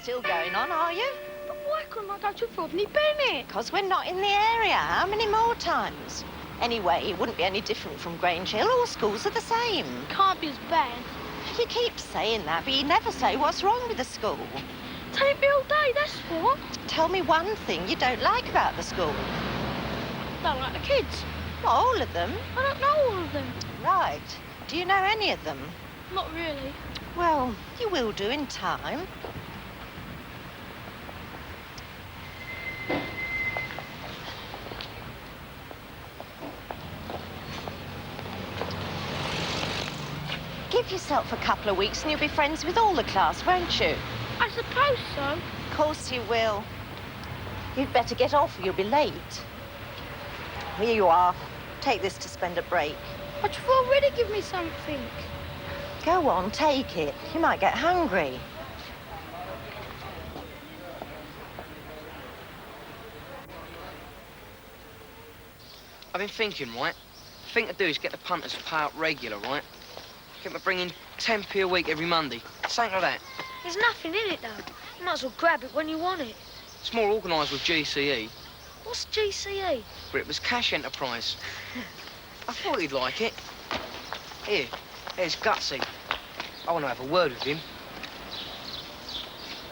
still going on, are you? But why couldn't I go to Rodney Bennett? Because we're not in the area. How many more times? Anyway, it wouldn't be any different from Grange Hill. All schools are the same. Can't be as bad. You keep saying that, but you never say what's wrong with the school. Take me all day, that's what. Tell me one thing you don't like about the school. Don't like the kids. Not all of them. I don't know all of them. Right. Do you know any of them? Not really. Well, you will do in time. Give yourself a couple of weeks and you'll be friends with all the class, won't you? I suppose so. Of course you will. You'd better get off or you'll be late. Here you are. Take this to spend a break. But you've already given me something. Go on, take it. You might get hungry. I've been thinking, right? The thing to do is get the punters to pay out regular, right? Get them bringing 10p a week every Monday. Something like that. There's nothing in it, though. You might as well grab it when you want it. It's more organised with GCE. What's GCE? Grippers Cash Enterprise. I thought he'd like it. Here, there's Gutsy. I want to have a word with him.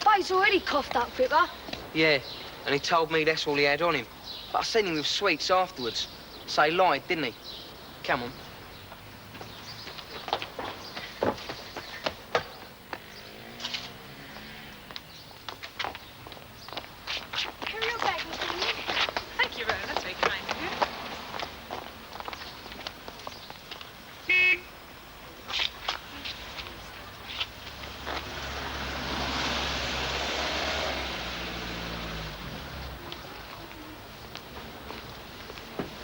But he's already coughed up, Gripper. Yeah, and he told me that's all he had on him. But I seen him with sweets afterwards. So he lied, didn't he? Come on. Carry your bag, Mr. Nick. Thank you, Rowan. That's very kind of you.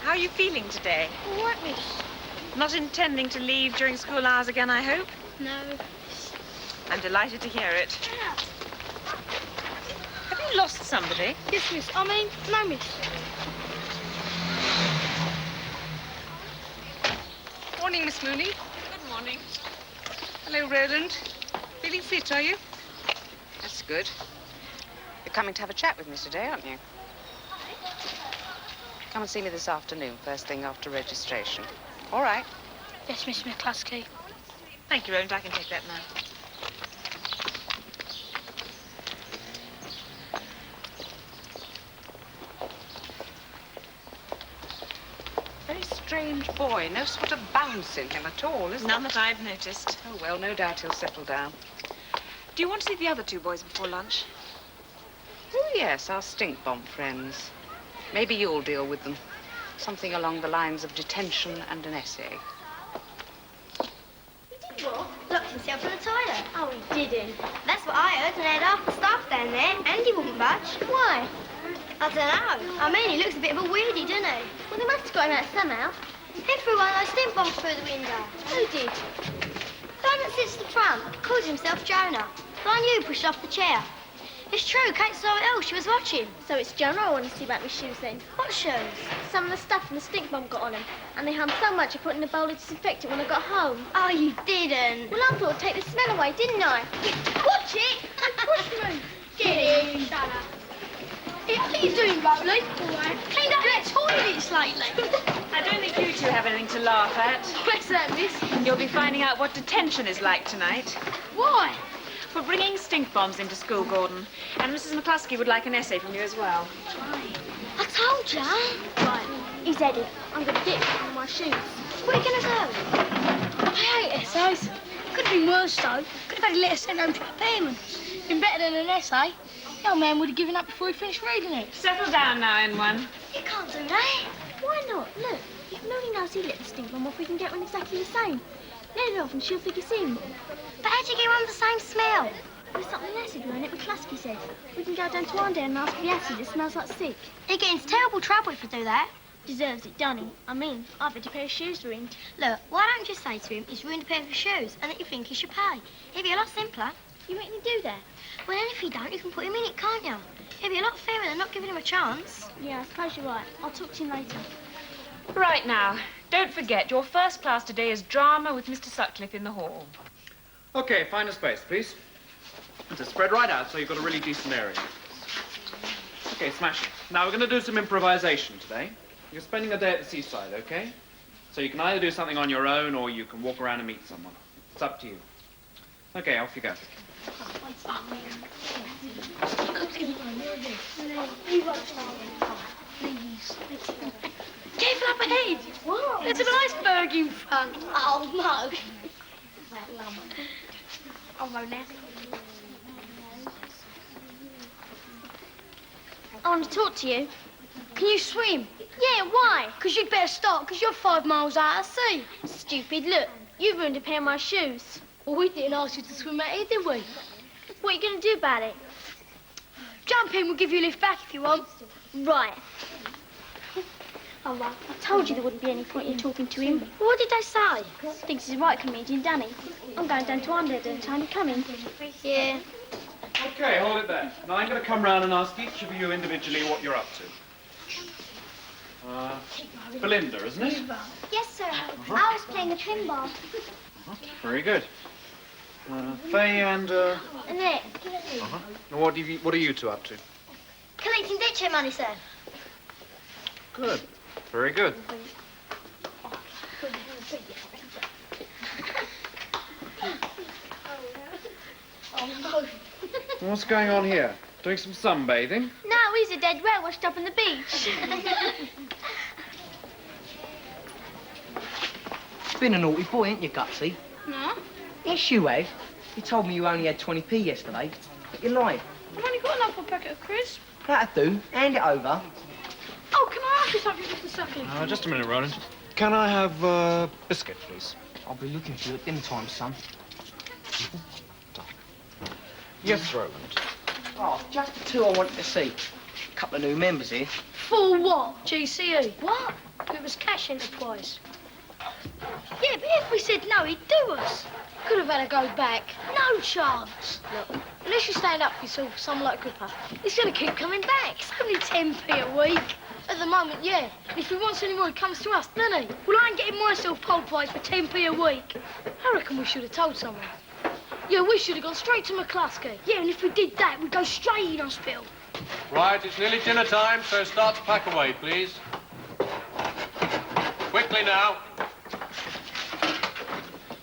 How are you feeling today? All right, miss. Not intending to leave during school hours again, I hope? No. I'm delighted to hear it. Have you lost somebody? Yes, miss. I mean, no, miss. Morning, Miss Mooney. Good morning. Hello, Roland. Feeling fit, are you? That's good. You're coming to have a chat with me today, aren't you? Come and see me this afternoon, first thing after registration. All right. Yes, Miss McCluskey. Thank you, Roland. I can take that now. Very strange boy. No sort of bounce in him at all, is there? None that I've noticed. Oh, well, no doubt he'll settle down. Do you want to see the other two boys before lunch? Oh, yes, our stink bomb friends. Maybe you'll deal with them. Something along the lines of detention and an essay. He did what? Locked himself in the toilet. Oh, he didn't. That's what I heard, and they had half the staff down there, and he wouldn't budge. Why? I don't know. I mean, he looks a bit of a weirdy, doesn't he? Well, they must have got him out somehow. He threw one of those stink bombs through the window. Who did? The one that sits at the front. Calls himself Jonah. The one you pushed off the chair. It's true, Kate saw it all. She was watching. So it's Jonah I want to see about my shoes then. What shoes? Some of the stuff from the stink bomb got on them, and they hummed so much I put it in a bowl to disinfect it when I got home. Oh, you didn't. Well, I thought I'd take the smell away, didn't I? Watch it! Push me! Get in! Shut up. What are you doing, Rowley? All right. Clean up your toilets lately. I don't think you two have anything to laugh at. What's that, miss? You'll be finding out what detention is like tonight. Why? For bringing stink bombs into school, Gordon. And Mrs. McCluskey would like an essay from you as well. I told you. Right, he's headed. I'm going to get him on my shoes. What are you going to do? I hate essays. Could have been worse, though. Could have had a letter sent home to a payment. Been better than an essay. The old man would have given up before he finished reading it. Settle down now, N1. You can't do that. Why not? Look, if Millie knows he lit the stink bomb off, we can get one exactly the same. Let it off and she'll think it's him. But how'd you get one with the same smell? There's something acid in it, McCluskey says. We can go down to Arndale and ask for the acid. It smells like sick. He'd get into terrible trouble if you do that. Deserves it, doesn't he? I mean, I've had a pair of shoes ruined. Look, why don't you just say to him he's ruined a pair of his shoes and that you think he should pay? It'd be a lot simpler. You make me do that? Well, then if you don't, you can put him in it, can't you? It'd be a lot fairer than not giving him a chance. Yeah, I suppose you're right. I'll talk to him later. Right now, don't forget, your first class today is drama with Mr. Sutcliffe in the hall. OK, find a space, please. To spread right out so you've got a really decent area. Okay, smashing. Now we're going to do some improvisation today. You're spending a day at the seaside, okay? So you can either do something on your own or you can walk around and meet someone. It's up to you. Okay, off you go. Careful up ahead. What? There's an iceberg in front. Oh, no. I'll go now. I want to talk to you. Can you swim? Yeah, why? Because you'd better start, because you're 5 miles out at sea. Stupid, look. You ruined a pair of my shoes. Well, we didn't ask you to swim out here, did we? What are you going to do about it? Jump in, we'll give you a lift back if you want. Right. Oh, well, I told you there wouldn't be any point in talking to him. What did they say? Thinks he's a right comedian, Danny. I'm going down to Armdale at the time. You coming? Yeah. Okay, hold it there. Now I'm going to come round and ask each of you individually what you're up to. Belinda, isn't it? Yes, sir. I was playing the pinball. Very good. Faye and, Annette. Now, what are you two up to? Collecting debt check money, sir. Good. Very good. what's going on here? Doing some sunbathing? No, he's a dead whale washed up on the beach. Been a naughty boy, ain't you, Gutsy? No, Yes, you have. You told me you only had 20p yesterday, but you're lying. I've only got enough for a packet of crisps. That'll do. Hand it over. Oh, can I ask you something just a second? Just a minute, Roland. Can I have a biscuit, please? I'll be looking for you at dinner time, son. Yes, Roland. Oh, just the two I wanted to see. A couple of new members here. For what? GCE? What? It was cash enterprise. Yeah, but if we said no, he'd do us. Could have had to go back. No chance. Look, unless you stand up for yourself, someone like Gripper, he's going to keep coming back. It's only 10p a week. At the moment, yeah. If he wants any more, he comes to us, doesn't he? Well, I ain't getting myself pulverised for 10p a week. I reckon we should have told someone. Yeah, we should have gone straight to McCluskey. Yeah, and if we did that, we'd go straight in hospital. Right, it's nearly dinner time, so start to pack away, please. Quickly now.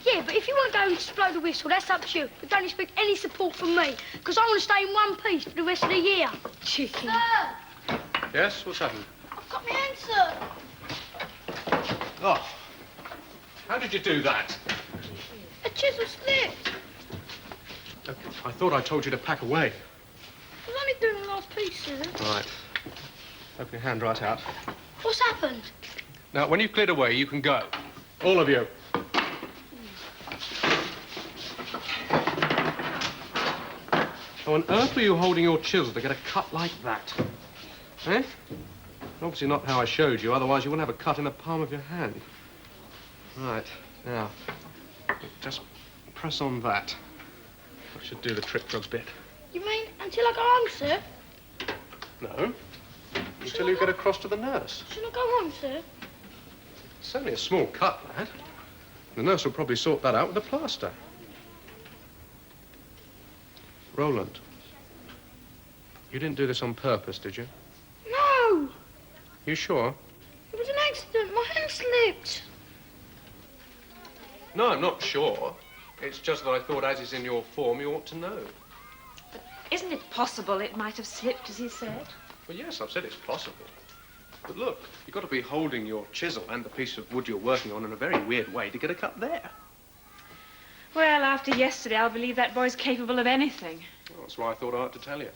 Yeah, but if you want to go and just blow the whistle, that's up to you. But don't expect any support from me, because I want to stay in one piece for the rest of the year. Chicken. Sir! Yes, what's happened? I've got my hand, sir. Oh, how did you do that? A chisel slipped. I thought I told you to pack away. I was only doing the last piece, sir. Right. Open your hand right out. What's happened? Now, when you've cleared away, you can go. All of you. How on earth were you holding your chisel to get a cut like that? Eh? Obviously not how I showed you, otherwise you wouldn't have a cut in the palm of your hand. Right, now, just press on that. That should do the trick for a bit. You mean until I go home, sir? No, until you get across to the nurse. Shouldn't I go home, sir? It's only a small cut, lad. The nurse will probably sort that out with a plaster. Roland, you didn't do this on purpose, did you? No! You sure? It was an accident. My hand slipped. No, I'm not sure. It's just that I thought as is in your form, you ought to know. Isn't it possible it might have slipped, as he said? Well, yes, I've said it's possible. But look, you've got to be holding your chisel and the piece of wood you're working on in a very weird way to get a cut there. Well, after yesterday, I'll believe that boy's capable of anything. Well, that's why I thought I ought to tell you.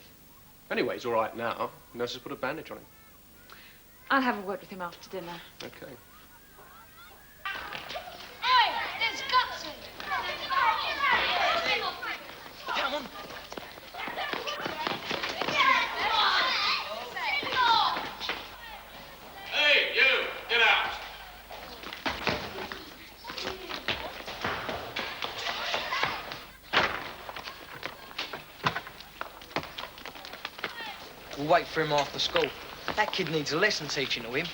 Anyway, he's all right now. The nurse has put a bandage on him. I'll have a word with him after dinner. Okay. Hey, there's Gutsy. Come on. Hey, you! Get out! We'll wait for him after school. That kid needs a lesson teaching to him.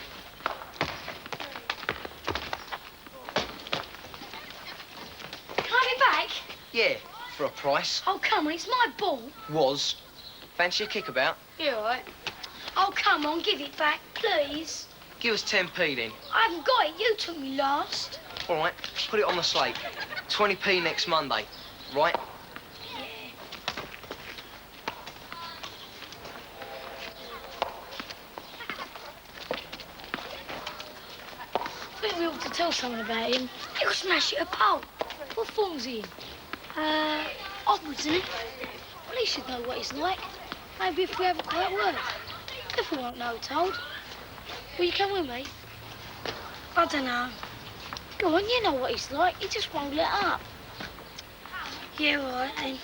Can I be back? Yeah, For a price. Oh, come on, it's my ball. Was. Fancy a kickabout? Yeah, all right. Oh, come on, give it back, please. Give us 10p then. I haven't got it. You took me last. All right, put it on the slate. 20p next Monday, right? I think we ought to tell someone about him. He'll smash it apart. What form's he in? Onwards, isn't it? Well, he should know what he's like. Maybe if we have a quiet word. If we won't know it's old. Will you come with me? I don't know. Go on, you know what he's like. He just won't let up. Yeah, all right, then.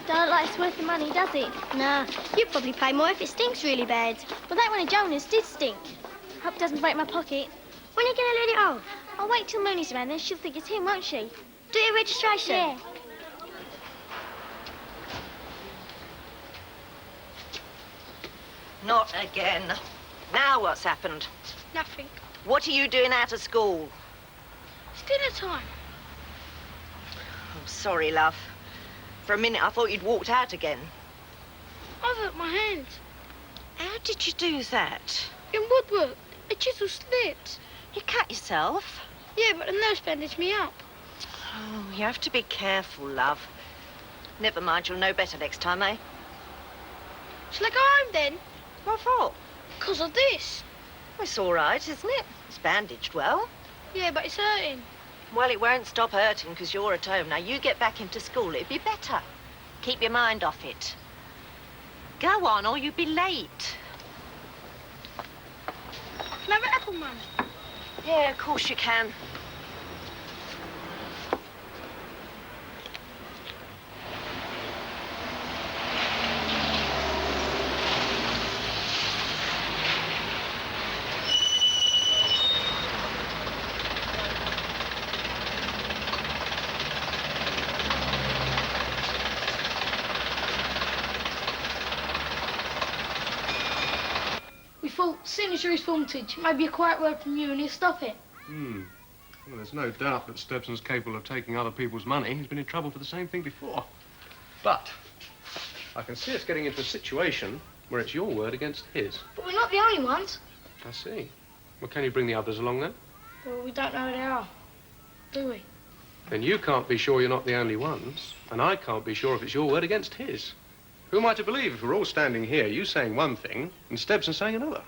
Don't look like it's worth the money, does it? No. You'd probably pay more if it stinks really bad. Well, that one of Jonah's did stink. Hope it doesn't break my pocket. When are you going to let it off? I'll wait till Mooney's around, then she'll think it's him, won't she? Do your registration? Yeah. Not again. Now what's happened? Nothing. What are you doing out of school? It's dinner time. I'm sorry, love. For a minute, I thought you'd walked out again. I've hurt my hand. How did you do that? In woodwork. A chisel slipped. You cut yourself? Yeah, but the nurse bandaged me up. Oh, you have to be careful, love. Never mind, you'll know better next time, eh? Shall I go home then? What for? 'Cause of this. Well, it's all right, isn't it? It's bandaged well. Yeah, but it's hurting. Well, it won't stop hurting because you're at home. Now, you get back into school. It'd be better. Keep your mind off it. Go on, or you'll be late. Can I have an apple, Mum? Yeah, of course you can. We thought, signature is haunted. Maybe a quiet word from you and he'll stop it. Well, there's no doubt that Stebson's capable of taking other people's money. He's been in trouble for the same thing before. But I can see us getting into a situation where it's your word against his. But we're not the only ones. I see. Well, can you bring the others along then? Well, we don't know who they are, do we? Then you can't be sure you're not the only ones, and I can't be sure if it's your word against his. Who am I to believe if we're all standing here, you saying one thing and Stebson saying another?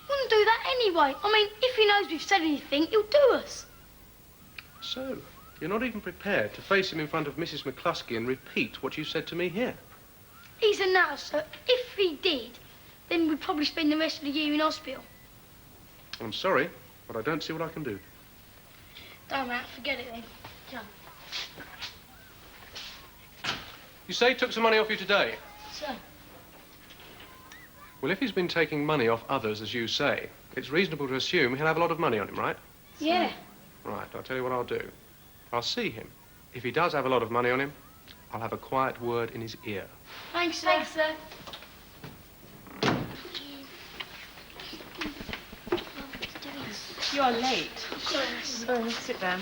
Wouldn't do that anyway. I mean, if he knows we've said anything, he'll do us. So, you're not even prepared to face him in front of Mrs. McCluskey and repeat what you said to me here? He's a nutter, so if he did, then we'd probably spend the rest of the year in hospital. I'm sorry, but I don't see what I can do. Don't matter, forget it then. Come. You say he took some money off you today? So, Well, if he's been taking money off others, as you say, it's reasonable to assume he'll have a lot of money on him, right? yeah. Right, I'll tell you what I'll do. I'll see him. If he does have a lot of money on him, I'll have a quiet word in his ear. Thanks, sir. Thanks, sir. You're late. Sorry. Sit down.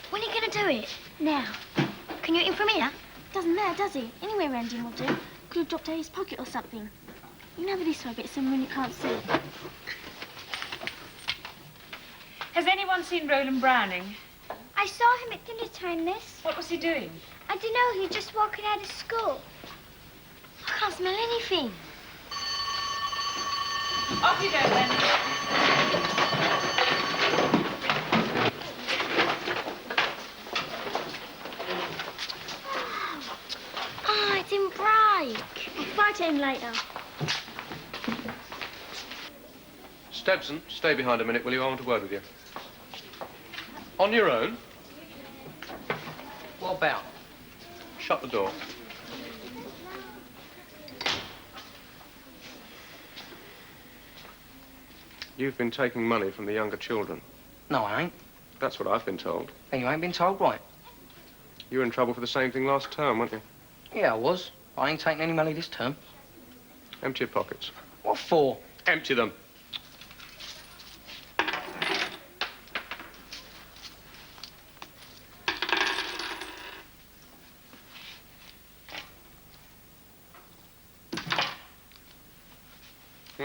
When are you going to do it? Now. Can you eat him from here? Doesn't matter, does it? Anywhere around him will do. Could have dropped out his pocket or something. You know this way, but it's someone you can't see. Has anyone seen Roland Browning? I saw him at dinner time, miss. What was he doing? I don't know, he was just walking out of school. I can't smell anything. Off you go, then. Ah, it's in break. I'll fight him later. Stebson, stay behind a minute, will you? I want a word with you. On your own. What about? Shut the door. You've been taking money from the younger children. No, I ain't. That's what I've been told. Then you ain't been told right. You were in trouble for the same thing last term, weren't you? Yeah, I was. I ain't taking any money this term. Empty your pockets. What for? Empty them.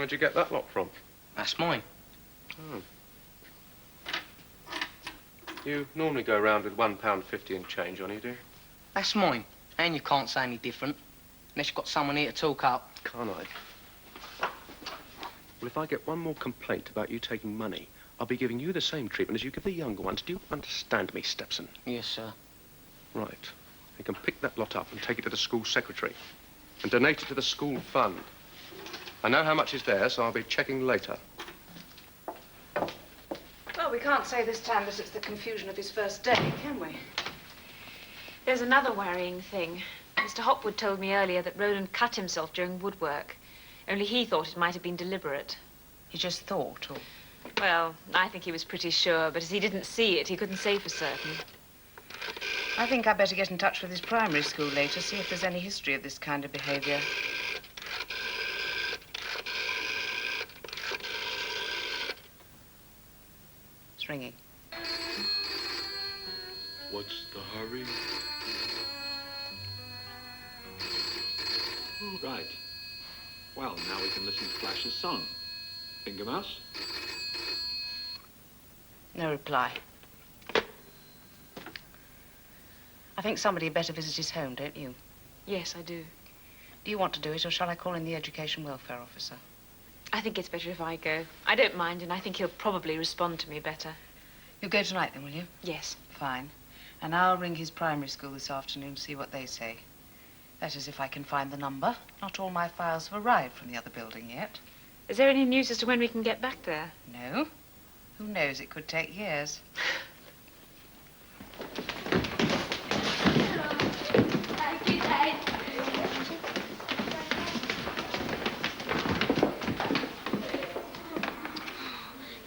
Where'd you get that lot from? That's mine. Oh. You normally go around with £1.50 in change on you, do you? That's mine. And you can't say any different. Unless you've got someone here to talk up. Can't I? Well, if I get one more complaint about you taking money, I'll be giving you the same treatment as you give the younger ones. Do you understand me, Stepson? Yes, sir. Right. You can pick that lot up and take it to the school secretary and donate it to the school fund. I know how much is there, so I'll be checking later. Well, we can't say this time that it's the confusion of his first day, can we? There's another worrying thing. Mr. Hopwood told me earlier that Roland cut himself during woodwork. Only he thought it might have been deliberate. He just thought, or... Well, I think he was pretty sure, but as he didn't see it, he couldn't say for certain. I think I'd better get in touch with his primary school later, see if there's any history of this kind of behavior. It's ringing. What's the hurry? Oh, right. Well, now we can listen to Flash's song. Finger mouse? No reply. I think somebody had better visit his home, don't you? Yes, I do. Do you want to do it, or shall I call in the education welfare officer? I think it's better if I go. I don't mind, and I think he'll probably respond to me better. You'll go tonight, then, will you? Yes. Fine. And I'll ring his primary school this afternoon to see what they say. That is, if I can find the number. Not all my files have arrived from the other building yet. Is there any news as to when we can get back there? No. Who knows? It could take years.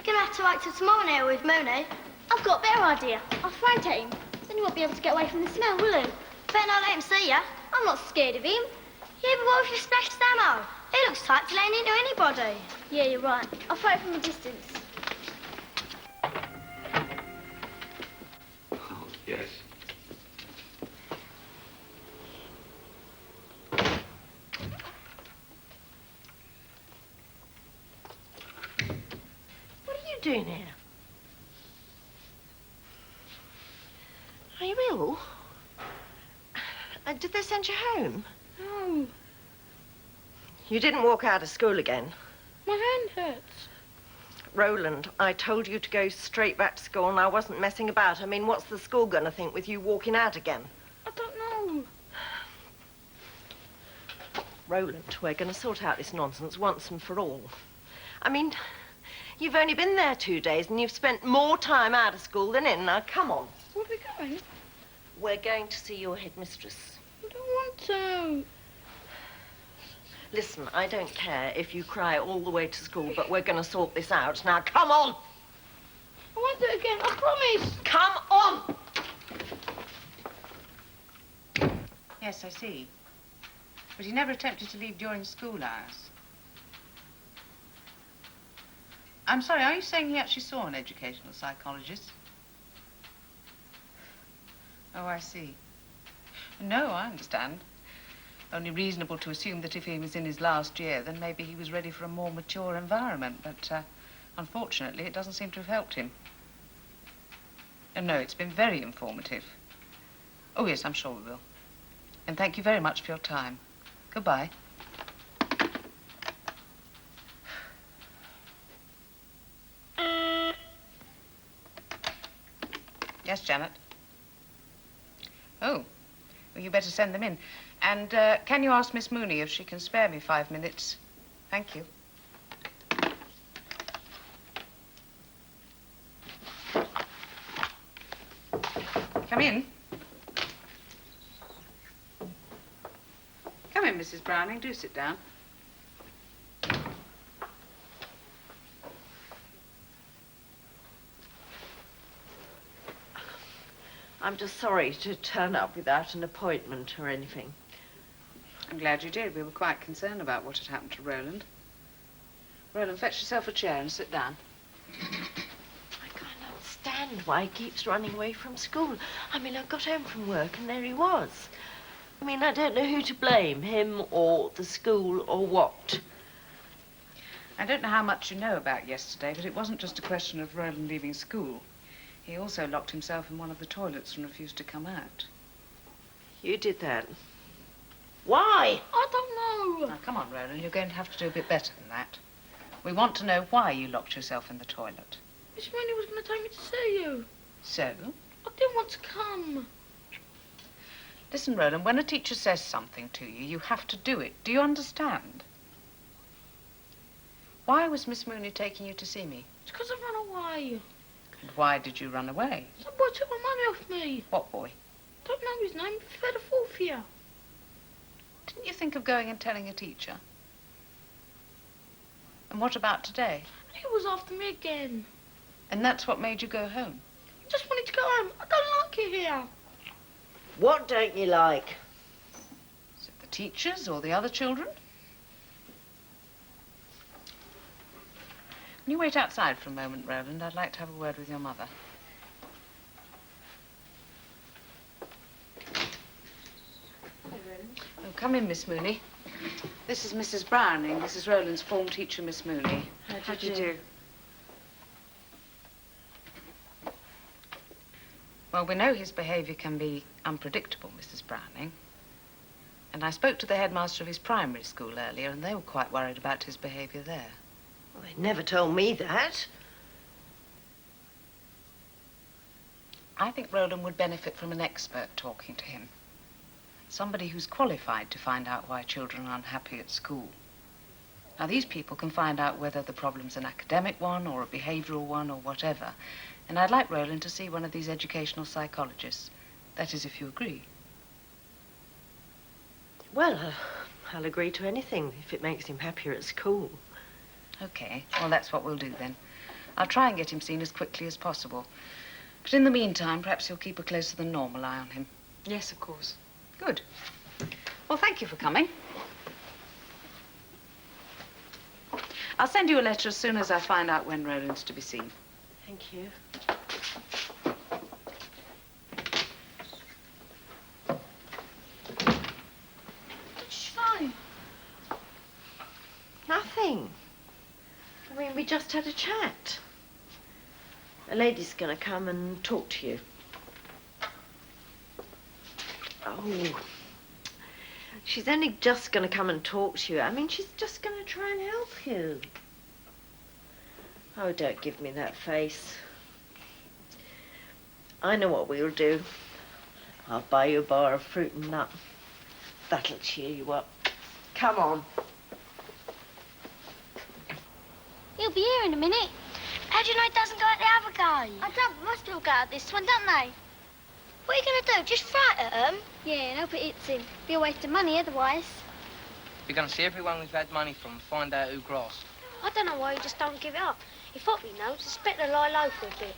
Gonna have to wait till tomorrow now with Monet. I've got a better idea. I'll throw it at him. Then he won't be able to get away from the smell, will he? Better not let him see ya. I'm not scared of him. Yeah, but what if you splash Samo? He looks tight to laying into anybody. Yeah, you're right. I'll throw it from a distance. Oh, yes. What are you doing here? Are you ill? Did they send you home? No, You didn't walk out of school again. my hand hurts. Roland, I told you to go straight back to school and I wasn't messing about. I mean, what's the school gonna think with you walking out again? I don't know. Roland, we're gonna sort out this nonsense once and for all. I mean, you've only been there 2 days and you've spent more time out of school than in. Now, come on. Where are we going? We're going to see your headmistress. I don't want to. Listen, I don't care if you cry all the way to school, but we're going to sort this out. Now, come on! I won't do it again, I promise. Come on! Yes, I see. But he never attempted to leave during school hours. I'm sorry, are you saying he actually saw an educational psychologist? Oh, I see. No, I understand. Only reasonable to assume that if he was in his last year, then maybe he was ready for a more mature environment. But unfortunately, it doesn't seem to have helped him. And no, it's been very informative. Oh, yes, I'm sure we will. And thank you very much for your time. Goodbye. Yes, Janet? Oh, well, you better send them in. And can you ask Miss Mooney if she can spare me 5 minutes? Thank you. Come in. Come in, Mrs. Browning. Do sit down. I'm just sorry to turn up without an appointment or anything. I'm glad you did. We were quite concerned about what had happened to Roland. Roland, fetch yourself a chair and sit down. I can't understand why he keeps running away from school. I mean, I got home from work and there he was. I mean, I don't know who to blame, him or the school or what. I don't know how much you know about yesterday, but it wasn't just a question of Roland leaving school. He also locked himself in one of the toilets and refused to come out. You did that. Why? I don't know. Now, come on, Roland, you're going to have to do a bit better than that. We want to know why you locked yourself in the toilet. Miss Mooney was going to take me to see you. So? I didn't want to come. Listen, Roland, when a teacher says something to you, you have to do it. Do you understand? Why was Miss Mooney taking you to see me? It's because I ran away. And why did you run away? Some boy took my money off me. What boy? Don't know his name. He fed a fourth year. Didn't you think of going and telling a teacher? And what about today? He was after me again. And that's what made you go home? I just wanted to go home. I don't like it here. What don't you like? Is it the teachers or the other children? Can you wait outside for a moment, Roland? I'd like to have a word with your mother. Oh, come in, Miss Mooney. This is Mrs. Browning. This is Roland's form teacher, Miss Mooney. How do you do? Well, we know his behaviour can be unpredictable, Mrs. Browning. And I spoke to the headmaster of his primary school earlier, and they were quite worried about his behaviour there. Well, they never told me that. I think Roland would benefit from an expert talking to him. Somebody who's qualified to find out why children are unhappy at school. Now, these people can find out whether the problem's an academic one or a behavioural one or whatever. And I'd like Roland to see one of these educational psychologists. That is, if you agree. Well, I'll agree to anything if it makes him happier at school. Okay, well, that's what we'll do then. I'll try and get him seen as quickly as possible. But in the meantime, perhaps you'll keep a closer than normal eye on him. Yes, of course. Good. Well, thank you for coming. I'll send you a letter as soon as I find out when Roland's to be seen. Thank you. What's fine? Nothing. I mean, we just had a chat. A lady's going to come and talk to you. Oh. She's only just going to come and talk to you. I mean, she's just going to try and help you. Oh, don't give me that face. I know what we'll do. I'll buy you a bar of fruit and nut. That'll cheer you up. Come on. He'll be here in a minute. How do you know it doesn't go at the other guy? I don't. Most people go at this one, don't they? What are you going to do? Just fright at them? Yeah, and hope it hits him. Be a waste of money otherwise. We're going to see everyone we've had money from and find out who grasped. I don't know why he just don't give it up. If Hoppy knows, it's better to lie low for a bit.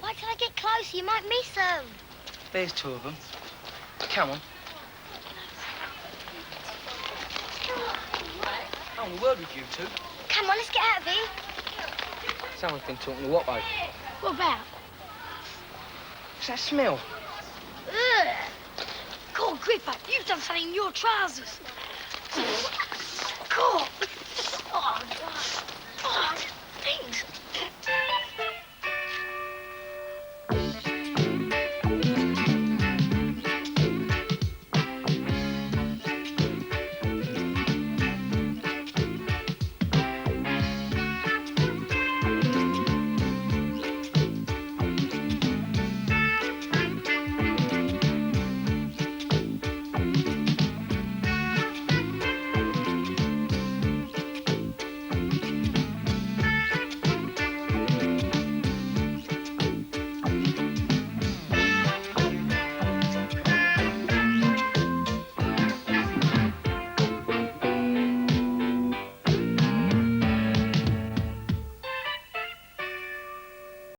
Why can I get closer? You might miss them. There's two of them. Come on. I want a word with you two. Come on, let's get out of here. Someone's been talking to Watto. What about? What's that smell? Ugh. Go on, Gripper. You've done something in your trousers. God.